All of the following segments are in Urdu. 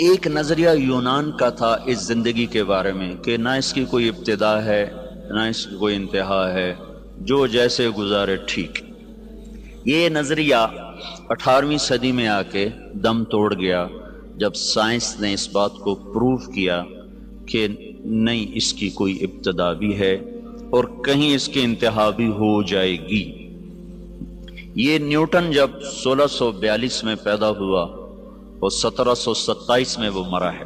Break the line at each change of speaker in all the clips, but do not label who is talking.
ایک نظریہ یونان کا تھا اس زندگی کے بارے میں کہ نہ اس کی کوئی ابتدا ہے نہ اس کی کوئی انتہا ہے، جو جیسے گزارے ٹھیک۔ یہ نظریہ 18ویں صدی میں آ کے دم توڑ گیا جب سائنس نے اس بات کو پروف کیا کہ نہیں، اس کی کوئی ابتدا بھی ہے اور کہیں اس کی انتہا بھی ہو جائے گی۔ یہ نیوٹن جب 1642 میں پیدا ہوا اور 1727 میں وہ مرا ہے،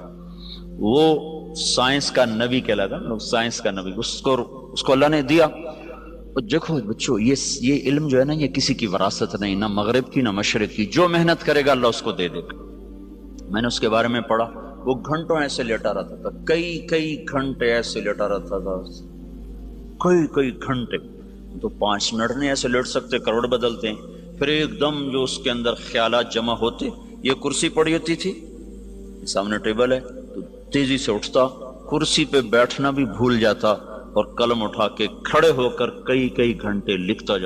وہ سائنس کا نبی کہلاتا ہے، سائنس کا نبی، اس کو اللہ نے دیا۔ اور دیکھو بچوں، یہ علم جو ہے نا، یہ کسی کی وراثت نہیں، نہ مغرب کی نہ مشرق کی، جو محنت کرے گا اللہ اس کو دے دے گا۔ میں نے اس کے بارے میں پڑھا، وہ گھنٹوں ایسے لیٹا رہتا تھا، کئی گھنٹے ایسے لیٹا رہتا تھا، کئی گھنٹے، تو 5 منٹ نہیں ایسے لیٹ سکتے، کروڑ بدلتے ہیں۔ پھر ایک دم جو اس کے اندر خیالات جمع ہوتے، یہ کرسی پڑی ہوتی تھی، سامنے ٹیبل ہے، تو تیزی سے اٹھتا، کرسی پہ بیٹھنا بھی بھول جاتا اور قلم اٹھا کے کھڑے ہو کر کئی گھنٹے لکھتا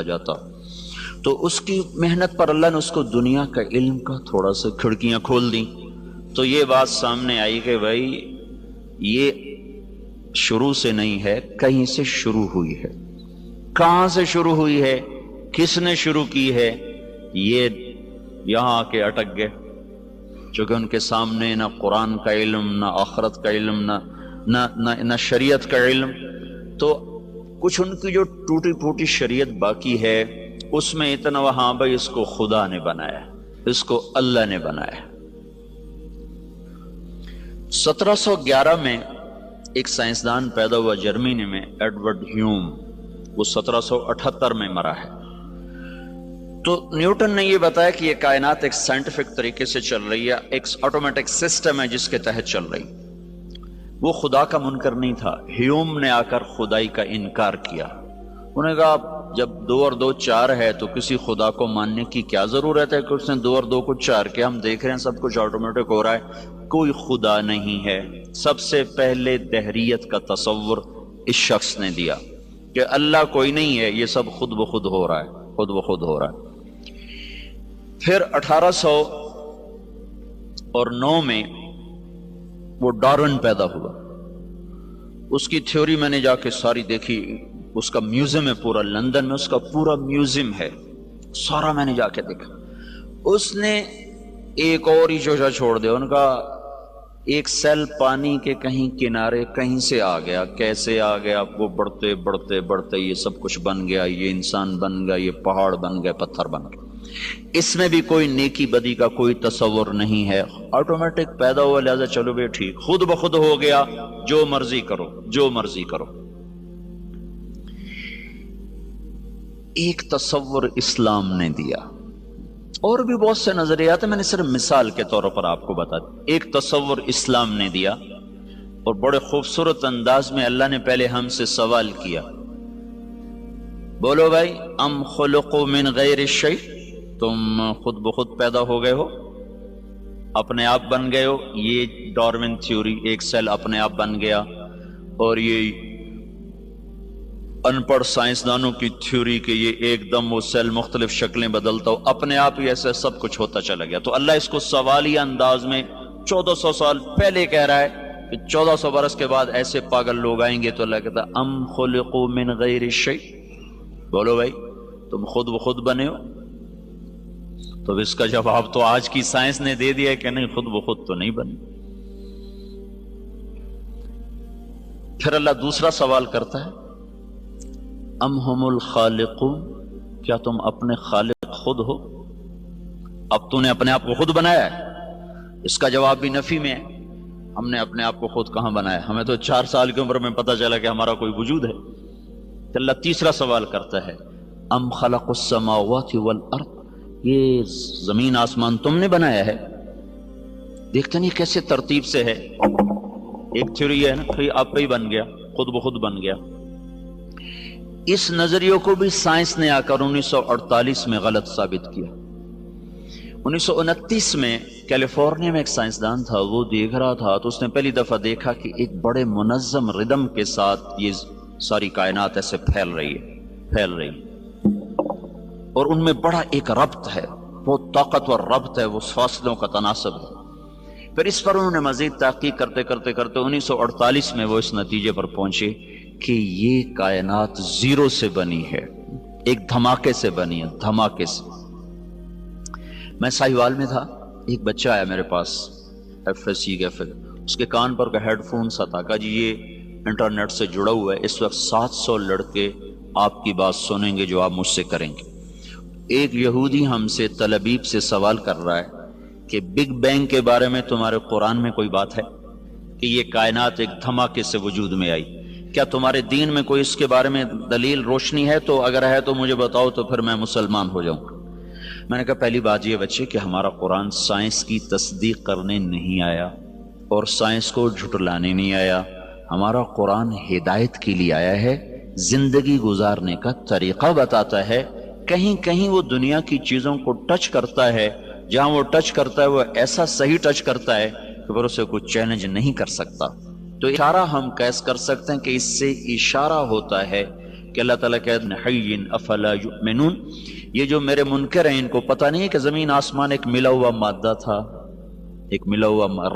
جاتا۔ تو اس کی محنت پر اللہ نے اس کو دنیا کا علم کا تھوڑا سا کھڑکیاں کھول دیں، تو یہ بات سامنے آئی کہ بھائی یہ شروع سے نہیں ہے، کہیں سے شروع ہوئی ہے۔ کہاں سے شروع ہوئی ہے، کس نے شروع کی ہے، یہ یہاں آ کے اٹک گئے، چونکہ ان کے سامنے نہ قرآن کا علم، نہ آخرت کا علم، نہ شریعت کا علم۔ تو کچھ ان کی جو ٹوٹی پھوٹی شریعت باقی ہے، اس میں اتنا وہاں بھائی اس کو خدا نے بنایا، اس کو اللہ نے بنایا۔ 1711 میں ایک سائنسدان پیدا ہوا جرمنی میں، ایڈورڈ ہیوم، وہ 1778 میں مرا ہے۔ تو نیوٹن نے یہ بتایا کہ یہ کائنات ایک سائنٹیفک طریقے سے چل رہی ہے، ایک آٹومیٹک سسٹم ہے جس کے تحت چل رہی۔ وہ خدا کا منکر نہیں تھا۔ ہیوم نے آ کر خدائی کا انکار کیا، انہوں نے کہا جب 2 اور 2 4 ہے تو کسی خدا کو ماننے کی کیا ضرورت ہے کہ اس نے 2 اور 2 کو 4 کیا؟ ہم دیکھ رہے ہیں سب کچھ آٹومیٹک ہو رہا ہے، کوئی خدا نہیں ہے۔ سب سے پہلے دہریت کا تصور اس شخص نے دیا کہ اللہ کوئی نہیں ہے، یہ سب خود بخود ہو رہا ہے، خود بخود ہو رہا ہے۔ پھر 1809 میں وہ ڈارون پیدا ہوا، اس کی تھیوری میں نے جا کے ساری دیکھی، اس کا میوزیم ہے پورا لندن میں، اس کا پورا میوزیم ہے، سارا میں نے جا کے دیکھا۔ اس نے ایک اور ہی شوشہ چھوڑ دیا، ان کا ایک سیل پانی کے کہیں کنارے کہیں سے آ گیا، کیسے آ گیا، وہ بڑھتے یہ سب کچھ بن گیا، یہ انسان بن گیا، یہ پہاڑ بن گئے، پتھر بن گئے۔ اس میں بھی کوئی نیکی بدی کا کوئی تصور نہیں ہے، آٹومیٹک پیدا ہوا، لہذا چلو بے ٹھیک، خود بخود ہو گیا، جو مرضی کرو جو مرضی کرو۔ ایک تصور اسلام نے دیا، اور بھی بہت سے نظریات ہیں، میں نے صرف مثال کے طور پر آپ کو بتا دیا۔ ایک تصور اسلام نے دیا، اور بڑے خوبصورت انداز میں اللہ نے پہلے ہم سے سوال کیا، بولو بھائی، ام خلقوا من غیر شیء، تم خود بخود پیدا ہو گئے ہو، اپنے آپ بن گئے ہو؟ یہ ڈارون تھیوری، ایک سیل اپنے آپ بن گیا، اور یہ ان پڑھ سائنسدانوں کی تھیوری کہ یہ ایک دم وہ سیل مختلف شکلیں بدلتا ہو، اپنے آپ ہی ایسے سب کچھ ہوتا چلا گیا۔ تو اللہ اس کو سوالیہ انداز میں 1400 سال پہلے کہہ رہا ہے کہ 1400 برس کے بعد ایسے پاگل لوگ آئیں گے، تو اللہ کہتا ہے ام خلقوا من غیر شیء، بولو بھائی تم خود بخود بنے ہو؟ تو اس کا جواب تو آج کی سائنس نے دے دیا کہ نہیں، خود بخود تو نہیں بنے۔ پھر اللہ دوسرا سوال کرتا ہے، ام ہم الخالقون، کیا تم اپنے خالق خود ہو؟ اب تو نے اپنے آپ کو خود بنایا ہے۔ اس کا جواب بھی نفی میں ہے، ہم نے اپنے آپ کو خود کہاں بنایا؟ ہمیں تو 4 سال کی عمر میں پتہ چلا کہ ہمارا کوئی وجود ہے۔ تو اللہ تیسرا سوال کرتا ہے، ام خلق السماوات والارض، یہ زمین آسمان تم نے بنایا ہے؟ دیکھتے نہیں کیسے ترتیب سے ہے۔ ایک تھیوری ہے نا کہ آپ ہی بن گیا، خود بخود بن گیا۔ اس نظریے کو بھی سائنس نے آ کر 1948 میں غلط ثابت کیا۔ 1929 میں کیلیفورنیا میں ایک سائنسدان تھا، وہ دیکھ رہا تھا، تو اس نے پہلی دفعہ دیکھا کہ ایک بڑے منظم ردم کے ساتھ یہ ساری کائنات ایسے پھیل رہی ہے، اور ان میں بڑا ایک ربط ہے، بہت طاقتور ربط ہے، وہ فاصلوں کا تناسب ہے۔ پھر اس پر انہوں نے مزید تحقیق کرتے کرتے کرتے 1948 میں وہ اس نتیجے پر پہنچے کہ یہ کائنات زیرو سے بنی ہے، ایک دھماکے سے بنی ہے، دھماکے سے۔ میں ساہیوال میں تھا، ایک بچہ آیا میرے پاس FSC کا، پھر اس کے کان پر کا ہیڈ فون سا تھا، کہا جی یہ انٹرنیٹ سے جڑا ہوا ہے، اس وقت 700 لڑکے آپ کی بات سنیں گے جو آپ مجھ سے کریں گے۔ ایک یہودی ہم سے تل ابیب سے سوال کر رہا ہے کہ بگ بینگ کے بارے میں تمہارے قرآن میں کوئی بات ہے کہ یہ کائنات ایک دھماکے سے وجود میں آئی؟ کیا تمہارے دین میں کوئی اس کے بارے میں دلیل روشنی ہے؟ تو اگر ہے تو مجھے بتاؤ تو پھر میں مسلمان ہو جاؤں۔ میں نے کہا پہلی بات یہ بچے کہ ہمارا قرآن سائنس کی تصدیق کرنے نہیں آیا اور سائنس کو جھٹلانے نہیں آیا، ہمارا قرآن ہدایت کے لیے آیا ہے، زندگی گزارنے کا طریقہ بتاتا ہے۔ کہیں کہیں وہ دنیا کی چیزوں کو ٹچ کرتا ہے، جہاں وہ ٹچ کرتا ہے وہ ایسا صحیح ٹچ کرتا ہے کہ پھر اسے کوئی چیلنج نہیں کر سکتا۔ تو اشارہ ہم قیاس کر سکتے ہیں کہ اس سے اشارہ ہوتا ہے کہ اللہ تعالیٰ کہتے ہیں حی افلا یؤمنون، یہ جو میرے منکر ہیں ان کو پتہ نہیں ہے کہ زمین آسمان ایک ملا ہوا مادہ تھا، ایک ملا ہوا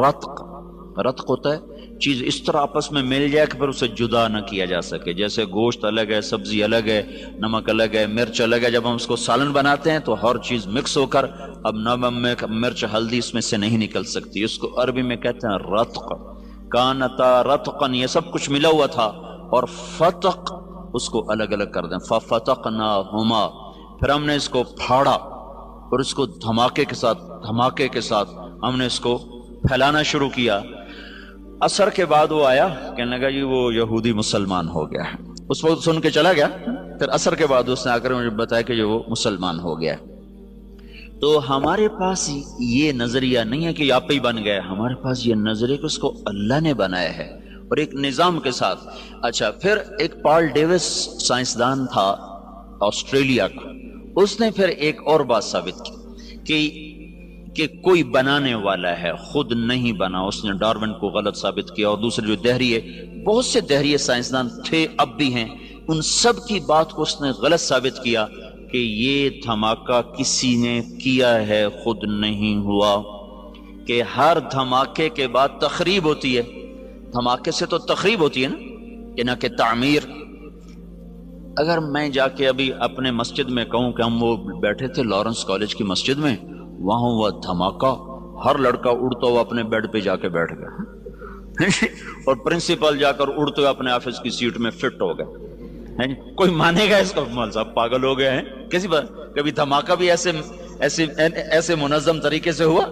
رتق ہوتا ہے چیز اس طرح آپس میں مل جائے کہ پھر اسے جدا نہ کیا جا سکے، جیسے گوشت الگ ہے، سبزی الگ ہے، نمک الگ ہے، مرچ الگ ہے، جب ہم اس کو سالن بناتے ہیں تو ہر چیز مکس ہو کر اب نمک مرچ ہلدی اس میں سے نہیں نکل سکتی، اس کو عربی میں کہتے ہیں رتق، کانتا رتقن، یہ سب کچھ ملا ہوا تھا، اور فتق اس کو الگ الگ کر دیں، ففتقناہما، پھر ہم نے اس کو پھاڑا اور اس کو دھماکے کے ساتھ ہم نے اس کو پھیلانا شروع کیا۔ اثر کے بعد وہ آیا، کہنے لگا جی وہ یہودی مسلمان ہو گیا، اس وقت سن کے چلا گیا، پھر اثر کے بعد اس نے آ کر مجھے بتایا کہ وہ مسلمان ہو گیا۔ تو ہمارے پاس یہ نظریہ نہیں ہے کہ آپ ہی بن گئے، ہمارے پاس یہ نظریہ کہ اس کو اللہ نے بنایا ہے اور ایک نظام کے ساتھ۔ اچھا، پھر ایک پال ڈیوس سائنسدان تھا آسٹریلیا کا، اس نے پھر ایک اور بات ثابت کی کہ کوئی بنانے والا ہے، خود نہیں بنا، اس نے ڈارون کو غلط ثابت کیا، اور دوسرے جو دہریے، بہت سے دہریے سائنسدان تھے اب بھی ہیں، ان سب کی بات کو اس نے غلط ثابت کیا کہ یہ دھماکہ کسی نے کیا ہے، خود نہیں ہوا، کہ ہر دھماکے کے بعد تخریب ہوتی ہے، دھماکے سے تو تخریب ہوتی ہے نا، کہ نہ کہ تعمیر۔ اگر میں جا کے ابھی اپنے مسجد میں کہوں کہ ہم وہ بیٹھے تھے لارنس کالج کی مسجد میں، وہاں ہوا دھماکہ، ہر لڑکا اڑتا ہوا اپنے بیڈ پہ جا کے بیٹھ گیا اور پرنسپل جا کر اڑتے ہوئے اپنے آفس کی سیٹ میں فٹ ہو گئے۔ کوئی مانے گا اس کو؟ مول صاحب پاگل ہو گئے ہیں کسی بات؟ کبھی دھماکہ بھی ایسے منظم طریقے سے ہوا؟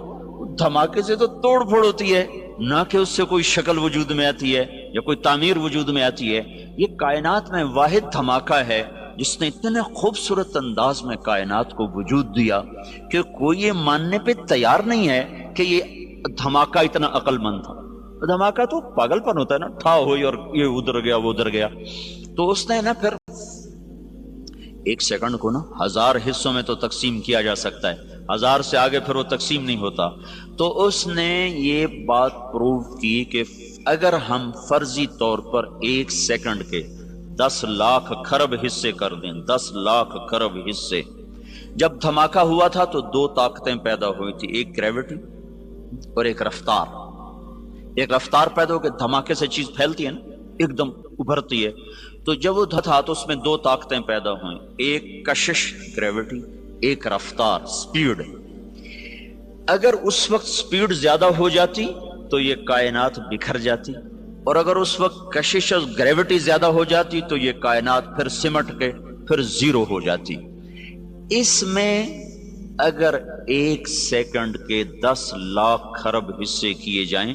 دھماکے سے تو توڑ پھوڑ ہوتی ہے، نہ کہ اس سے کوئی شکل وجود میں آتی ہے یا کوئی تعمیر وجود میں آتی ہے۔ یہ کائنات میں واحد دھماکہ ہے جس نے اتنے خوبصورت انداز میں کائنات کو وجود دیا کہ کوئی یہ ماننے پہ تیار نہیں ہے کہ یہ دھماکہ اتنا عقل مند تھا۔ دھماکہ تو پاگل پن ہوتا ہے نا، ٹھا ہوئی اور یہ ادھر گیا وہ ادھر گیا۔ تو اس نے نا پھر ایک سیکنڈ کو نا 1000 حصوں میں تو تقسیم کیا جا سکتا ہے، 1000 سے آگے پھر وہ تقسیم نہیں ہوتا۔ تو اس نے یہ بات پروو کی کہ اگر ہم فرضی طور پر 1 سیکنڈ کے 10 لاکھ کھرب حصے کر دیں، 10 لاکھ کھرب حصے، جب دھماکہ ہوا تھا تو 2 طاقتیں پیدا ہوئی تھی، ایک گریوٹی اور ایک رفتار۔ ایک رفتار پیدا ہو کے دھماکے سے چیز پھیلتی ہے نا، ایک دم ابھرتی ہے، تو جب وہ تھا تو اس میں 2 طاقتیں پیدا ہوئیں، ایک کشش گریوٹی، ایک رفتار سپیڈ۔ اگر اس وقت سپیڈ زیادہ ہو جاتی تو یہ کائنات بکھر جاتی، اور اگر اس وقت کشش اور گریوٹی زیادہ ہو جاتی تو یہ کائنات پھر سمٹ کے پھر زیرو ہو جاتی۔ اس میں اگر 1 سیکنڈ کے 10 لاکھ کھرب حصے کیے جائیں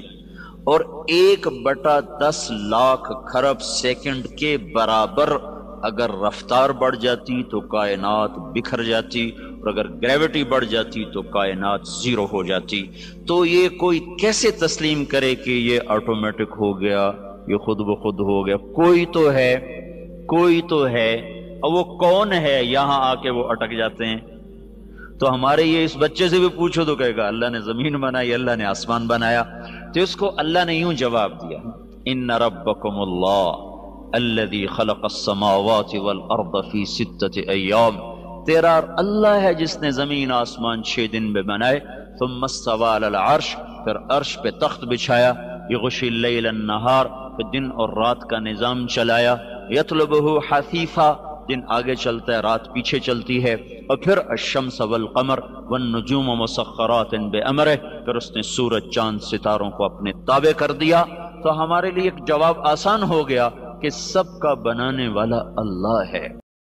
اور 1/10 لاکھ کھرب سیکنڈ کے برابر اگر رفتار بڑھ جاتی تو کائنات بکھر جاتی، اور اگر گریوٹی بڑھ جاتی تو کائنات زیرو ہو جاتی۔ تو یہ کوئی کیسے تسلیم کرے کہ یہ آٹومیٹک ہو گیا، یہ خود بخود ہو گیا؟ کوئی تو ہے، اور وہ کون ہے؟ یہاں آ کے وہ اٹک جاتے ہیں۔ تو ہمارے یہ اس بچے سے بھی پوچھو تو کہے گا اللہ نے زمین بنائی، اللہ نے آسمان بنایا۔ تو اس کو اللہ نے یوں جواب دیا، ان ربکم اللہ الذی خلق السماوات والارض فی 6 ایام، تیرا اللہ ہے جس نے زمین آسمان 6 دن میں بنائے، ثم استوى علی العرش، پھر عرش پہ تخت بچھایا، یغشی اللیل النہار، پھر دن اور رات کا نظام چلایا، یطلبہ حثیثا، دن آگے چلتا ہے رات پیچھے چلتی ہے، اور پھر الشمس والقمر والنجوم مسخرات بامرہ، پھر اس نے سورج چاند ستاروں کو اپنے تابع کر دیا۔ تو ہمارے لیے ایک جواب آسان ہو گیا کہ سب کا بنانے والا اللہ ہے۔